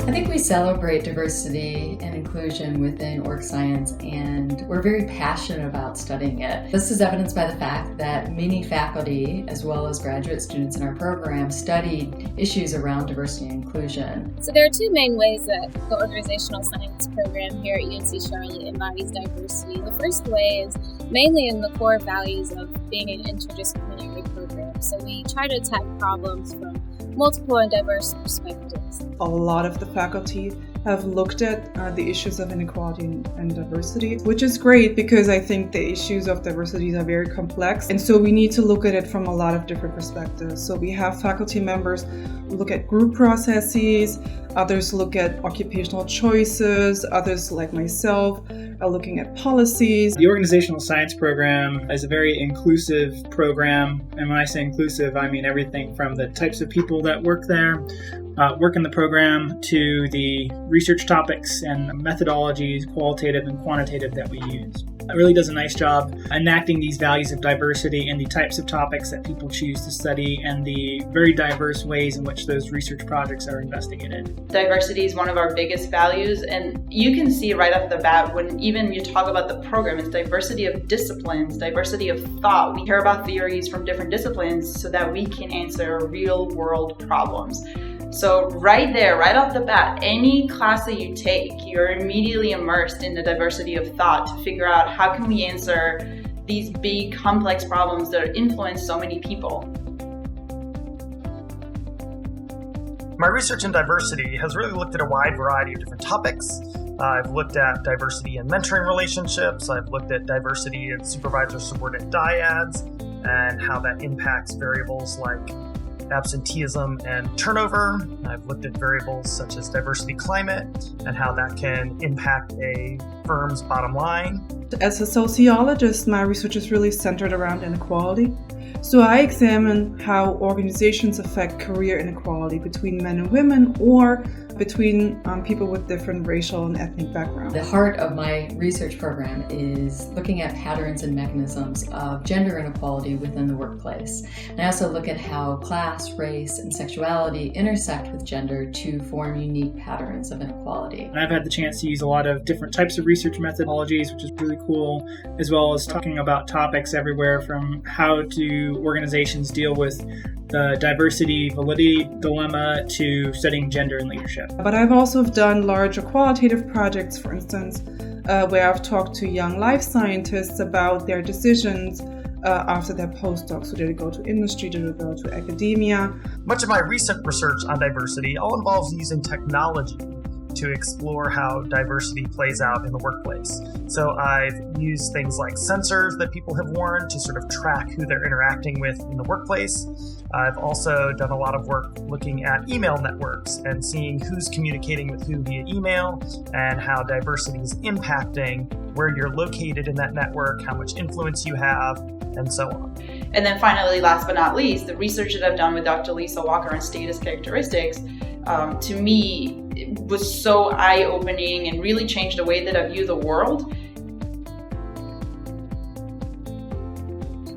I think we celebrate diversity and inclusion within org science, and we're very passionate about studying it. This is evidenced by the fact that many faculty, as well as graduate students in our program, studied issues around diversity and inclusion. So there are two main ways that the organizational science program here at UNC Charlotte embodies diversity. The first way is mainly in the core values of being an interdisciplinary program. So we try to attack problems from multiple and diverse perspectives. A lot of the faculty have looked at the issues of inequality and diversity, which is great because I think the issues of diversity are very complex. And so we need to look at it from a lot of different perspectives. So we have faculty members who look at group processes, others look at occupational choices, others like myself are looking at policies. The organizational science program is a very inclusive program. And when I say inclusive, I mean everything from the types of people that work there, work in the program, to the research topics and methodologies, qualitative and quantitative, that we use. It really does a nice job enacting these values of diversity and the types of topics that people choose to study and the very diverse ways in which those research projects are investigated. Diversity is one of our biggest values, and you can see right off the bat when even you talk about the program, it's diversity of disciplines, diversity of thought. We care about theories from different disciplines so that we can answer real world problems. So right there, right off the bat, any class that you take, you're immediately immersed in the diversity of thought to figure out how can we answer these big, complex problems that influence so many people. My research in diversity has really looked at a wide variety of different topics. I've looked at diversity in mentoring relationships. I've looked at diversity in supervisor-subordinate dyads and how that impacts variables like absenteeism and turnover. I've looked at variables such as diversity climate and how that can impact a firm's bottom line. As a sociologist, my research is really centered around inequality. So I examine how organizations affect career inequality between men and women or between people with different racial and ethnic backgrounds. The heart of my research program is looking at patterns and mechanisms of gender inequality within the workplace. And I also look at how class, race, and sexuality intersect with gender to form unique patterns of inequality. And I've had the chance to use a lot of different types of research methodologies, which is really cool, as well as talking about topics everywhere from how do organizations deal with the diversity validity dilemma to studying gender and leadership. But I've also done larger qualitative projects, for instance, where I've talked to young life scientists about their decisions after their postdocs. So did it go to industry, did it go to academia? Much of my recent research on diversity all involves using technology to explore how diversity plays out in the workplace. So I've used things like sensors that people have worn to sort of track who they're interacting with in the workplace. I've also done a lot of work looking at email networks and seeing who's communicating with who via email and how diversity is impacting where you're located in that network, how much influence you have, and so on. And then finally, last but not least, the research that I've done with Dr. Lisa Walker on status characteristics, to me, it was so eye-opening and really changed the way that I view the world.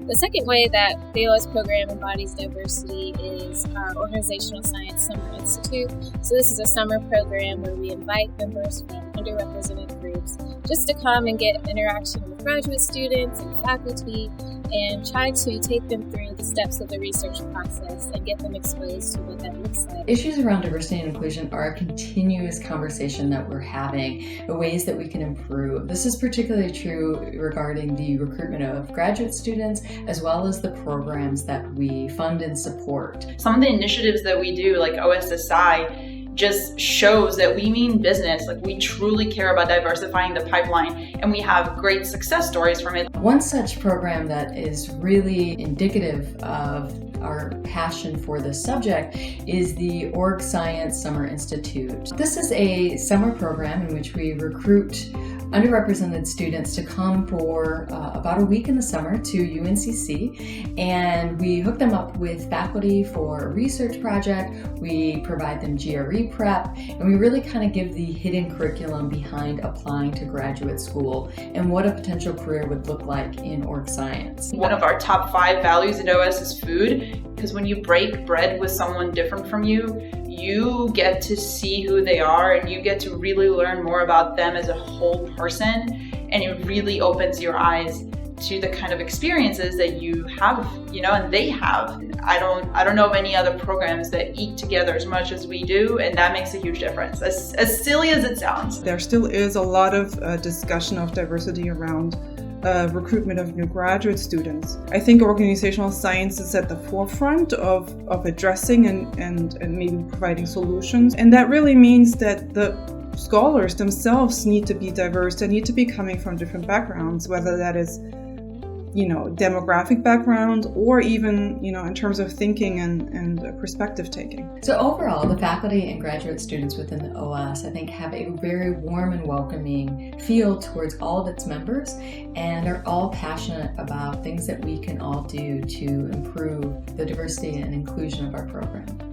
The second way that the OS program embodies diversity is our Organizational Science Summer Institute. So this is a summer program where we invite members from underrepresented groups just to come and get interaction with graduate students and faculty and try to take them through the steps of the research process and get them exposed to what that looks like. Issues around diversity and inclusion are a continuous conversation that we're having, the ways that we can improve. This is particularly true regarding the recruitment of graduate students, as well as the programs that we fund and support. Some of the initiatives that we do, like OSSI, just shows that we mean business. Like, we truly care about diversifying the pipeline, and we have great success stories from it. One such program that is really indicative of our passion for this subject is the Org Science Summer Institute. This is a summer program in which we recruit underrepresented students to come for about a week in the summer to UNCC, and we hook them up with faculty for a research project. We provide them GRE prep, and we really kind of give the hidden curriculum behind applying to graduate school and what a potential career would look like in org science. One of our top 5 values at OS is food, because when you break bread with someone different from you, you get to see who they are and you get to really learn more about them as a whole person, and it really opens your eyes to the kind of experiences that you have, and they have. I don't know of any other programs that eat together as much as we do, and that makes a huge difference. As silly as it sounds. There still is a lot of discussion of diversity around recruitment of new graduate students. I think organizational science is at the forefront of addressing and maybe providing solutions. And that really means that the scholars themselves need to be diverse. They need to be coming from different backgrounds, whether that is demographic background or even, in terms of thinking and perspective taking. So overall, the faculty and graduate students within the OS, I think, have a very warm and welcoming feel towards all of its members and are all passionate about things that we can all do to improve the diversity and inclusion of our program.